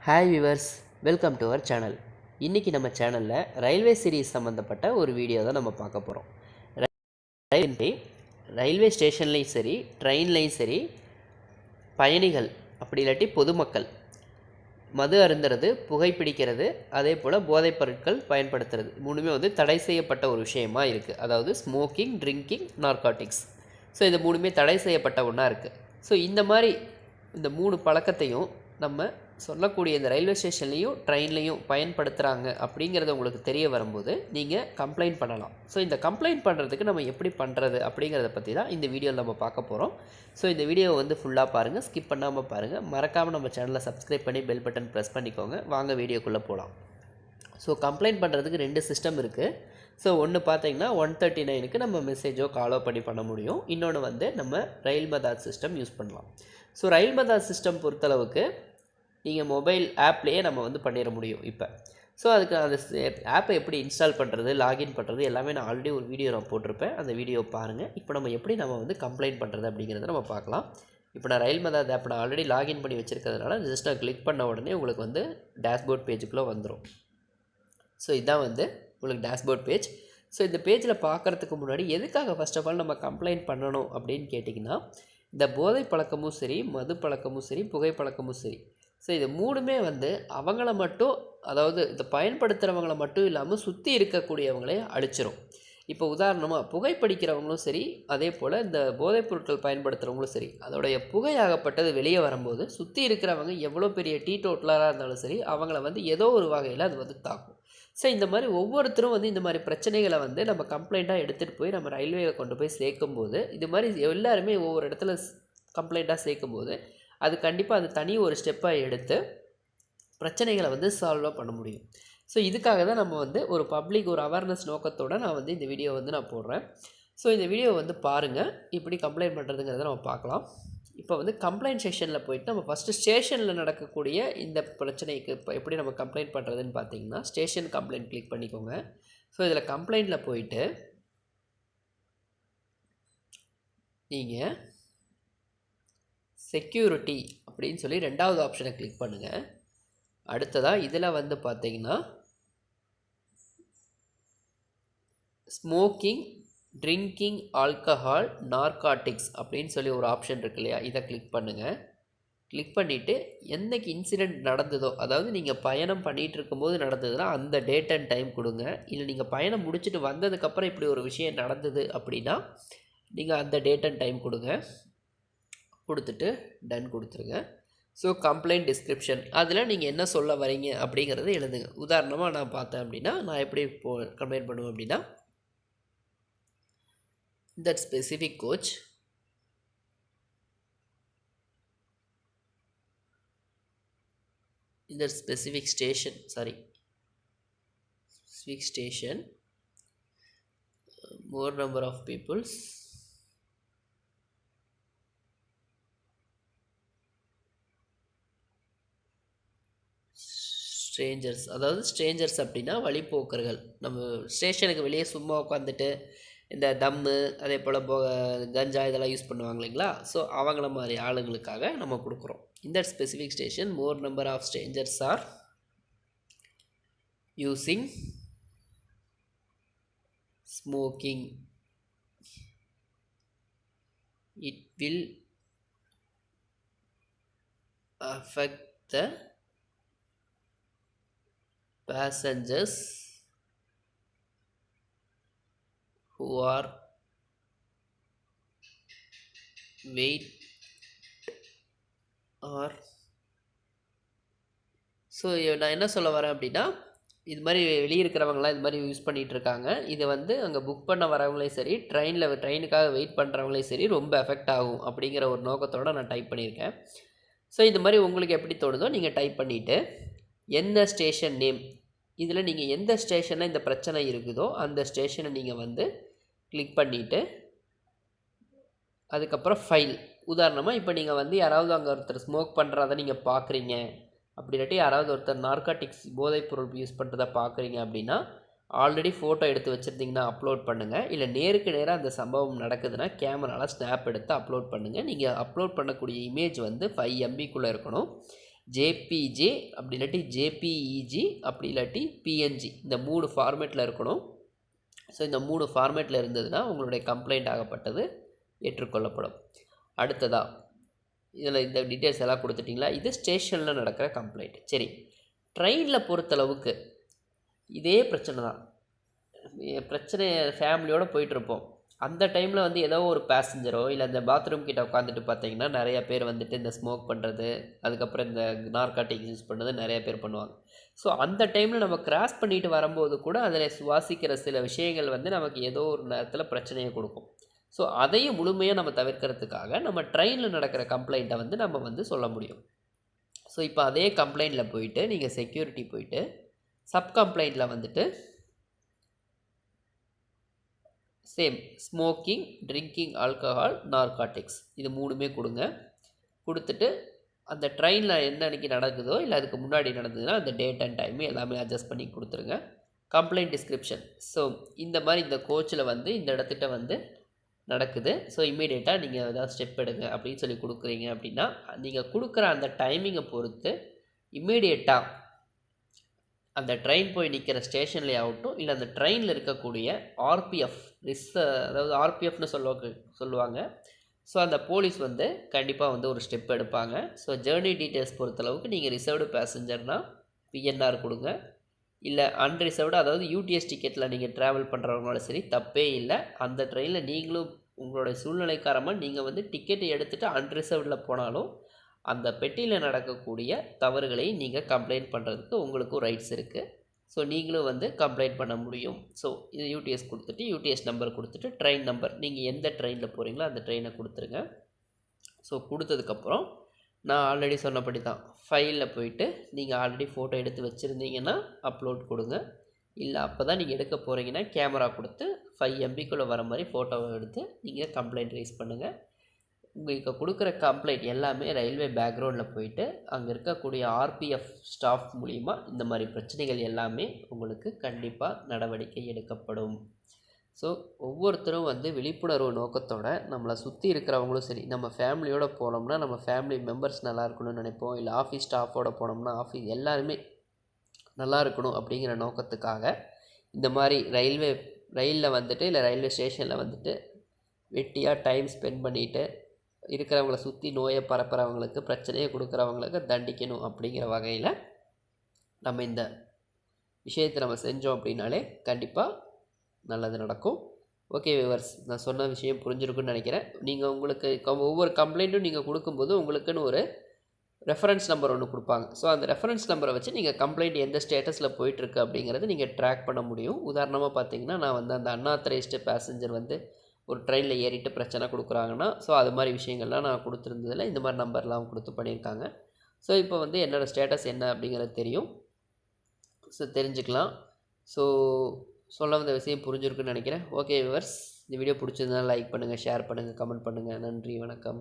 Hi viewers, welcome to our channel. இன்றைக்கி நம்ம சேனலில் ரயில்வே சீரிஸ் சம்மந்தப்பட்ட ஒரு வீடியோ தான் நம்ம பார்க்க போகிறோம். ரயில்வே ஸ்டேஷன்லேயும் சரி, ட்ரெயின்லேயும் சரி, பயணிகள் அப்படி இல்லாட்டி பொதுமக்கள் மது அருந்துறது, புகைப்பிடிக்கிறது, அதே போல் போதைப் பொருட்கள் பயன்படுத்துறது மூணுமே வந்து தடை செய்யப்பட்ட ஒரு விஷயமாக இருக்குது. அதாவது ஸ்மோக்கிங், ட்ரிங்கிங், நார்காட்டிக்ஸ். ஸோ இது மூணுமே தடை செய்யப்பட்ட ஒன்றா இருக்குது. ஸோ இந்த மூணு பழக்கத்தையும் நம்ம சொல்லக்கூடிய இந்த ரயில்வே ஸ்டேஷன்லேயும் ட்ரெயின்லேயும் பயன்படுத்துகிறாங்க அப்படிங்கிறது உங்களுக்கு தெரிய வரும்போது நீங்கள் கம்ப்ளைண்ட் பண்ணலாம். ஸோ இந்த கம்ப்ளைண்ட் பண்ணுறதுக்கு நம்ம எப்படி பண்ணுறது அப்படிங்கிறத பற்றி தான் இந்த வீடியோவில் நம்ம பார்க்க போகிறோம். ஸோ இந்த வீடியோவை வந்து ஃபுல்லாக பாருங்கள், ஸ்கிப் பண்ணாமல் பாருங்கள். மறக்காமல் நம்ம சேனலை சப்ஸ்கிரைப் பண்ணி பெல் பட்டன் ப்ரெஸ் பண்ணிக்கோங்க. வாங்க வீடியோக்குள்ளே போகலாம். ஸோ கம்ப்ளைண்ட் பண்ணுறதுக்கு 2 சிஸ்டம் இருக்குது. ஸோ ஒன்று பார்த்தீங்கன்னா 139க்கு நம்ம மெசேஜோ காலோ பண்ண முடியும். இன்னொன்று வந்து நம்ம ரயில் மதார் சிஸ்டம் யூஸ் பண்ணலாம். ஸோ ரயில் மதார் சிஸ்டம் பொறுத்தளவுக்கு நீங்கள் மொபைல் ஆப்லேயே நம்ம வந்து பண்ணிட முடியும் இப்போ. ஸோ அதுக்கு அந்த ஆப்பை எப்படி இன்ஸ்டால் பண்ணுறது, லாகின் பண்ணுறது எல்லாமே நான் ஆல்ரெடி ஒரு வீடியோ நான் போட்டிருப்பேன். அந்த வீடியோ பாருங்கள். இப்போ நம்ம வந்து கம்ப்ளைண்ட் பண்ணுறது அப்படிங்கிறத நம்ம பார்க்கலாம். இப்போ நான் ரயில் மதார் ஆப் நான் ஆல்ரெடி லாகின் பண்ணி வச்சுருக்கிறதுனால ஜஸ்ட் நான் கிளிக் பண்ண உடனே உங்களுக்கு வந்து டேஷ்போர்ட் பேஜுக்குள்ளே வந்துடும். ஸோ இதுதான் வந்து உங்களுக்கு டேஷ்போர்ட் பேஜ். ஸோ இந்த பேஜில் பார்க்குறதுக்கு முன்னாடி எதுக்காக ஃபஸ்ட் ஆஃப் ஆல் நம்ம கம்ப்ளைண்ட் பண்ணணும் அப்படின்னு கேட்டிங்கன்னா, இந்த போதை பழக்கமும் சரி, மது பழக்கமும் சரி, புகைப்பழக்கமும் சரி, ஸோ இது மூணுமே வந்து அவங்கள மட்டும், அதாவது இதை பயன்படுத்துகிறவங்கள மட்டும் இல்லாமல் சுற்றி இருக்கக்கூடியவங்களே அழிச்சிரும். இப்போ உதாரணமாக புகைப்பிடிக்கிறவங்களும் சரி, அதே போல் இந்த போதைப் பொருட்கள் பயன்படுத்துகிறவங்களும் சரி, அதோடைய புகையாகப்பட்டது வெளியே வரும்போது சுற்றி இருக்கிறவங்க எவ்வளோ பெரிய டீடோட்டலராக இருந்தாலும் சரி, அவங்கள வந்து ஏதோ ஒரு வகையில் அது வந்து தாக்கும். ஸோ இந்த மாதிரி ஒவ்வொருத்தரும் வந்து இந்த மாதிரி பிரச்சனைகளை வந்து நம்ம கம்ப்ளைண்ட்டாக எடுத்துகிட்டு போய் நம்ம ரயில்வேயில் கொண்டு போய் சேர்க்கும்போது, இது மாதிரி எல்லாருமே ஒவ்வொரு இடத்துல கம்ப்ளைண்ட்டாக சேர்க்கும்போது அது கண்டிப்பாக அது தனி ஒரு ஸ்டெப்பாக எடுத்து பிரச்சனைகளை வந்து சால்வாக பண்ண முடியும். ஸோ இதுக்காக தான் நம்ம வந்து ஒரு பப்ளிக் ஒரு அவேர்னஸ் நோக்கத்தோடு நான் வந்து இந்த வீடியோ வந்து நான் போடுறேன். ஸோ இந்த வீடியோ வந்து பாருங்கள், இப்படி கம்ப்ளைண்ட் பண்ணுறதுங்கிறத நம்ம பார்க்கலாம். இப்போ வந்து கம்ப்ளைண்ட் செக்ஷனில் போய்ட்டு நம்ம ஃபஸ்ட்டு ஸ்டேஷனில் நடக்கக்கூடிய இந்த பிரச்சனைக்கு இப்போ எப்படி நம்ம கம்ப்ளைண்ட் பண்ணுறதுன்னு பார்த்தீங்கன்னா, ஸ்டேஷன் கம்ப்ளைண்ட் கிளிக் பண்ணிக்கோங்க. ஸோ இதில் கம்ப்ளைண்ட்டில் போயிட்டு நீங்கள் செக்யூரிட்டி அப்படின்னு சொல்லி 2வது ஆப்ஷனை கிளிக் பண்ணுங்கள். அடுத்ததாக இதில் வந்து பார்த்தீங்கன்னா ஸ்மோக்கிங், ட்ரிங்கிங், ஆல்கஹால், நார்காட்டிக்ஸ் அப்படின்னு சொல்லி ஒரு ஆப்ஷன் இருக்கு இல்லையா, இதை கிளிக் பண்ணுங்கள். கிளிக் பண்ணிவிட்டு என்னைக்கு இன்சிடெண்ட் நடந்ததோ, அதாவது நீங்கள் பயணம் பண்ணிகிட்டு இருக்கும்போது நடந்ததுன்னா அந்த டேட் அண்ட் டைம் கொடுங்க. இல்லை நீங்கள் பயணம் முடிச்சுட்டு வந்ததுக்கப்புறம் இப்படி ஒரு விஷயம் நடந்தது அப்படின்னா நீங்கள் அந்த டேட் அண்ட் டைம் கொடுத்துட்டு டன் கொடுத்துருங்க. ஸோ கம்ப்ளைண்ட் டிஸ்கிரிப்ஷன் அதில் நீங்கள் என்ன சொல்ல வரீங்க அப்படிங்கிறத எழுதுங்க. உதாரணமாக நான் பார்த்தேன் அப்படின்னா நான் எப்படி கம்ப்ளைண்ட் பண்ணுவேன் அப்படின்னா, that specific coach in that specific station more number of peoples strangers, அதாவது ஸ்ட்ரேஞ்சர்ஸ் அப்படின்னா வழிப்போக்கர்கள். நம்ம ஸ்டேஷனுக்கு வெளியே சும்மா உட்காந்துட்டு இந்த தம்மு அதே போல் கஞ்சா இதெல்லாம் யூஸ் பண்ணுவாங்க இல்லைங்களா, ஸோ அவங்கள மாதிரி ஆளுங்களுக்காக நம்ம கொடுக்குறோம். இந்த specific station more number of strangers are using smoking, it will affect the passengers who are wait or so நான் என்ன சொல்ல வரேன் அப்படின்னா, இது மாதிரி வெளியே இருக்கிறவங்களாம் இது மாதிரி யூஸ் பண்ணிகிட்ருக்காங்க. இது வந்து அங்கே புக் பண்ண வரவங்களையும் சரி, ட்ரெயினுக்காக வெயிட் பண்ணுறவங்களையும் சரி ரொம்ப எஃபெக்ட் ஆகும் அப்படிங்கிற ஒரு நோக்கத்தோடு நான் டைப் பண்ணியிருக்கேன். ஸோ இந்த மாதிரி உங்களுக்கு எப்படி தோணுதோ நீங்கள் டைப் பண்ணிவிட்டு என்ன ஸ்டேஷன் நேம், இதில் நீங்கள் எந்த ஸ்டேஷனில் இந்த பிரச்சனை இருக்குதோ அந்த ஸ்டேஷனை நீங்கள் வந்து கிளிக் பண்ணிவிட்டு அதுக்கப்புறம் ஃபைல். உதாரணமாக இப்போ நீங்கள் வந்து யாராவது அங்கே ஒருத்தர் ஸ்மோக் பண்ணுறதை நீங்கள் பார்க்குறீங்க, அப்படி இல்லாட்டி யாராவது ஒருத்தர் நார்காட்டிக்ஸ் போதைப்பொருள் யூஸ் பண்ணுறதை பார்க்குறீங்க அப்படின்னா ஆல்ரெடி ஃபோட்டோ எடுத்து வச்சுருந்தீங்கன்னா அப்லோட் பண்ணுங்கள். இல்லை நேருக்கு நேராக அந்த சம்பவம் நடக்குதுன்னா கேமராவில் ஸ்னாப் எடுத்து அப்லோட் பண்ணுங்கள். நீங்கள் அப்லோட் பண்ணக்கூடிய இமேஜ் வந்து 5 MBக்குள்ளே இருக்கணும். ஜேபிஜே அப்படி இல்லாட்டி ஜேபிஇஜி அப்படி இல்லாட்டி பிஎன்ஜி இந்த 3 ஃபார்மேட்டில் இருக்கணும். ஸோ இந்த 3 ஃபார்மேட்டில் இருந்ததுன்னா உங்களுடைய கம்ப்ளைண்ட் ஆகப்பட்டது ஏற்றுக்கொள்ளப்படும். அடுத்ததாக இதில் இந்த டீட்டெயில்ஸ் எல்லாம் கொடுத்துட்டிங்களா? இது ஸ்டேஷனில் நடக்கிற கம்ப்ளைண்ட். சரி, ட்ரெயினில் பொறுத்தளவுக்கு இதே பிரச்சனை தான். பிரச்சனை ஃபேமிலியோடு போயிட்டுருப்போம். அந்த டைமில் வந்து ஏதோ ஒரு பேசஞ்சரோ இல்லை அந்த பாத்ரூம் கிட்ட உட்காந்துட்டு பார்த்தீங்கன்னா நிறையா பேர் வந்துட்டு இந்த ஸ்மோக் பண்ணுறது, அதுக்கப்புறம் இந்த நார்காட்டிக்ஸ் யூஸ் பண்ணுறது நிறையா பேர் பண்ணுவாங்க. ஸோ அந்த டைமில் நம்ம கிராஸ் பண்ணிட்டு வரும்போது கூட அதில் சுவாசிக்கிற சில விஷயங்கள் வந்து நமக்கு ஏதோ ஒரு நேரத்தில் பிரச்சனையை கொடுக்கும். ஸோ அதையும் முழுமையாக நம்ம தவிர்க்கிறதுக்காக நம்ம ட்ரெயினில் நடக்கிற கம்ப்ளைண்ட்டை வந்து நம்ம வந்து சொல்ல முடியும். ஸோ இப்போ அதே கம்ப்ளைண்ட்டில் போயிட்டு நீங்கள் செக்யூரிட்டி போயிட்டு சப் கம்ப்ளைண்ட்டில் வந்துட்டு same smoking, drinking alcohol, narcotics இது 3மே கொடுங்க. கொடுத்துட்டு அந்த ட்ரெயினில் என்ன அன்றைக்கி நடக்குதோ இல்லை அதுக்கு முன்னாடி நடந்ததுன்னா அந்த டேட் அண்ட் டைமு எல்லாமே அட்ஜஸ்ட் பண்ணி கொடுத்துருங்க. Complaint description. ஸோ இந்த மாதிரி இந்த கோச்சில் வந்து இந்த இடத்துட்ட வந்து நடக்குது. ஸோ இம்மீடியட்டாக நீங்கள் ஏதாவது ஸ்டெப் எடுங்க அப்படின்னு சொல்லி கொடுக்குறீங்க அப்படின்னா நீங்கள் கொடுக்குற அந்த டைமிங்கை பொறுத்து இம்மீடியட்டாக அந்த ட்ரெயின் போய் நிற்கிற ஸ்டேஷன்லேயே ஆகட்டும் இல்லை அந்த ட்ரெயினில் இருக்கக்கூடிய ஆர்பிஎஃப் அதாவது ஆர்பிஎஃப்னு சொல்லுவாங்க. ஸோ அந்த போலீஸ் வந்து கண்டிப்பாக வந்து ஒரு ஸ்டெப் எடுப்பாங்க. ஸோ ஜேர்னி டீட்டெயில்ஸ் பொறுத்தளவுக்கு நீங்கள் ரிசர்வ்டு பேசஞ்சர்னால் பிஎன்ஆர் கொடுங்க. இல்லை அன்ரிசர்வ்டு அதாவது யூடிஎஸ் டிக்கெட்டில் நீங்கள் ட்ராவல் பண்ணுறவங்களும் சரி தப்பே இல்லை. அந்த ட்ரெயினில் நீங்களும் உங்களுடைய சூழ்நிலை காரணமாக நீங்கள் வந்து டிக்கெட்டை எடுத்துகிட்டு அன்ரிசர்வ்டில் போனாலும் அந்த பெட்டியில் நடக்கக்கூடிய தவறுகளை நீங்கள் கம்ப்ளைண்ட் பண்ணுறதுக்கு உங்களுக்கும் ரைட்ஸ் இருக்குது. ஸோ நீங்களும் வந்து கம்ப்ளைண்ட் பண்ண முடியும். ஸோ இது யூடிஎஸ் கொடுத்துட்டு யூடிஎஸ் நம்பர் கொடுத்துட்டு ட்ரெயின் நம்பர் நீங்கள் எந்த ட்ரெயினில் போகிறீங்களோ அந்த ட்ரெயினை கொடுத்துருங்க. ஸோ கொடுத்ததுக்கப்புறம் நான் ஆல்ரெடி சொன்னபடி தான் ஃபைலில் போயிட்டு நீங்கள் ஆல்ரெடி ஃபோட்டோ எடுத்து வச்சுருந்தீங்கன்னா அப்லோட் கொடுங்க. இல்லை அப்போ தான் நீங்கள் எடுக்க போகிறீங்கன்னா கேமரா கொடுத்து 5 MBக்குள்ளே வர மாதிரி ஃபோட்டோவை எடுத்து நீங்கள் கம்ப்ளைண்ட் ரைஸ் பண்ணுங்கள். உங்களுக்கு கொடுக்குற கம்ப்ளைண்ட் எல்லாமே ரயில்வே பேக்ரவுண்டில் போயிட்டு அங்கே இருக்கக்கூடிய ஆர்பிஎஃப் ஸ்டாஃப் மூலிமா இந்த மாதிரி பிரச்சனைகள் எல்லாமே உங்களுக்கு கண்டிப்பாக நடவடிக்கை எடுக்கப்படும். ஸோ ஒவ்வொருத்தரும் வந்து விழிப்புணர்வு நோக்கத்தோடு நம்மளை சுற்றி இருக்கிறவங்களும் சரி, நம்ம ஃபேமிலியோடு போனோம்னா நம்ம ஃபேமிலி மெம்பர்ஸ் நல்லா இருக்கணும்னு நினைப்போம். இல்லை ஆஃபீஸ் ஸ்டாஃபோடு போனோம்னா ஆஃபீஸ் எல்லாருமே நல்லா இருக்கணும் அப்படிங்கிற நோக்கத்துக்காக இந்த மாதிரி ரயிலில் வந்துட்டு இல்லை ரயில்வே ஸ்டேஷனில் வந்துட்டு வெட்டியாக டைம் ஸ்பெண்ட் பண்ணிவிட்டு இருக்கிறவங்கள சுற்றி நோயை பரப்புகிறவங்களுக்கு பிரச்சனையை கொடுக்குறவங்களுக்கு தண்டிக்கணும் அப்படிங்கிற வகையில் நம்ம இந்த விஷயத்தை நம்ம செஞ்சோம் அப்படின்னாலே கண்டிப்பாக நல்லது நடக்கும். ஓகே வியூவர்ஸ், நான் சொன்ன விஷயம் புரிஞ்சிருக்குன்னு நினைக்கிறேன். நீங்கள் உங்களுக்கு ஒவ்வொரு கம்ப்ளைண்ட்டும் நீங்கள் கொடுக்கும்போது உங்களுக்குன்னு ஒரு ரெஃபரன்ஸ் நம்பர் ஒன்று கொடுப்பாங்க. ஸோ அந்த ரெஃபரன்ஸ் நம்பரை வச்சு நீங்கள் கம்ப்ளைண்ட் எந்த ஸ்டேட்டஸில் போயிட்டுருக்கு அப்படிங்கிறது நீங்கள் ட்ராக் பண்ண முடியும். உதாரணமாக பார்த்தீங்கன்னா நான் வந்து அந்த அன்ஆத்தரைஸ்டு பேசஞ்சர் வந்து ஒரு ட்ரெயினில் ஏறிட்டு பிரச்சனை கொடுக்குறாங்கன்னா ஸோ அது மாதிரி விஷயங்கள்லாம் நான் கொடுத்துருந்ததில் இந்த மாதிரி நம்பர்லாம் கொடுத்து பண்ணியிருக்காங்க. ஸோ இப்போ வந்து என்னோடய ஸ்டேட்டஸ் என்ன அப்படிங்கிறது தெரியும். ஸோ தெரிஞ்சுக்கலாம். ஸோ சொல்ல வந்த விஷயம் புரிஞ்சிருக்குன்னு நினைக்கிறேன். ஓகே வியூவர்ஸ், இந்த வீடியோ பிடிச்சிருந்தாலும் லைக் பண்ணுங்கள், ஷேர் பண்ணுங்கள், கமெண்ட் பண்ணுங்கள். நன்றி, வணக்கம்.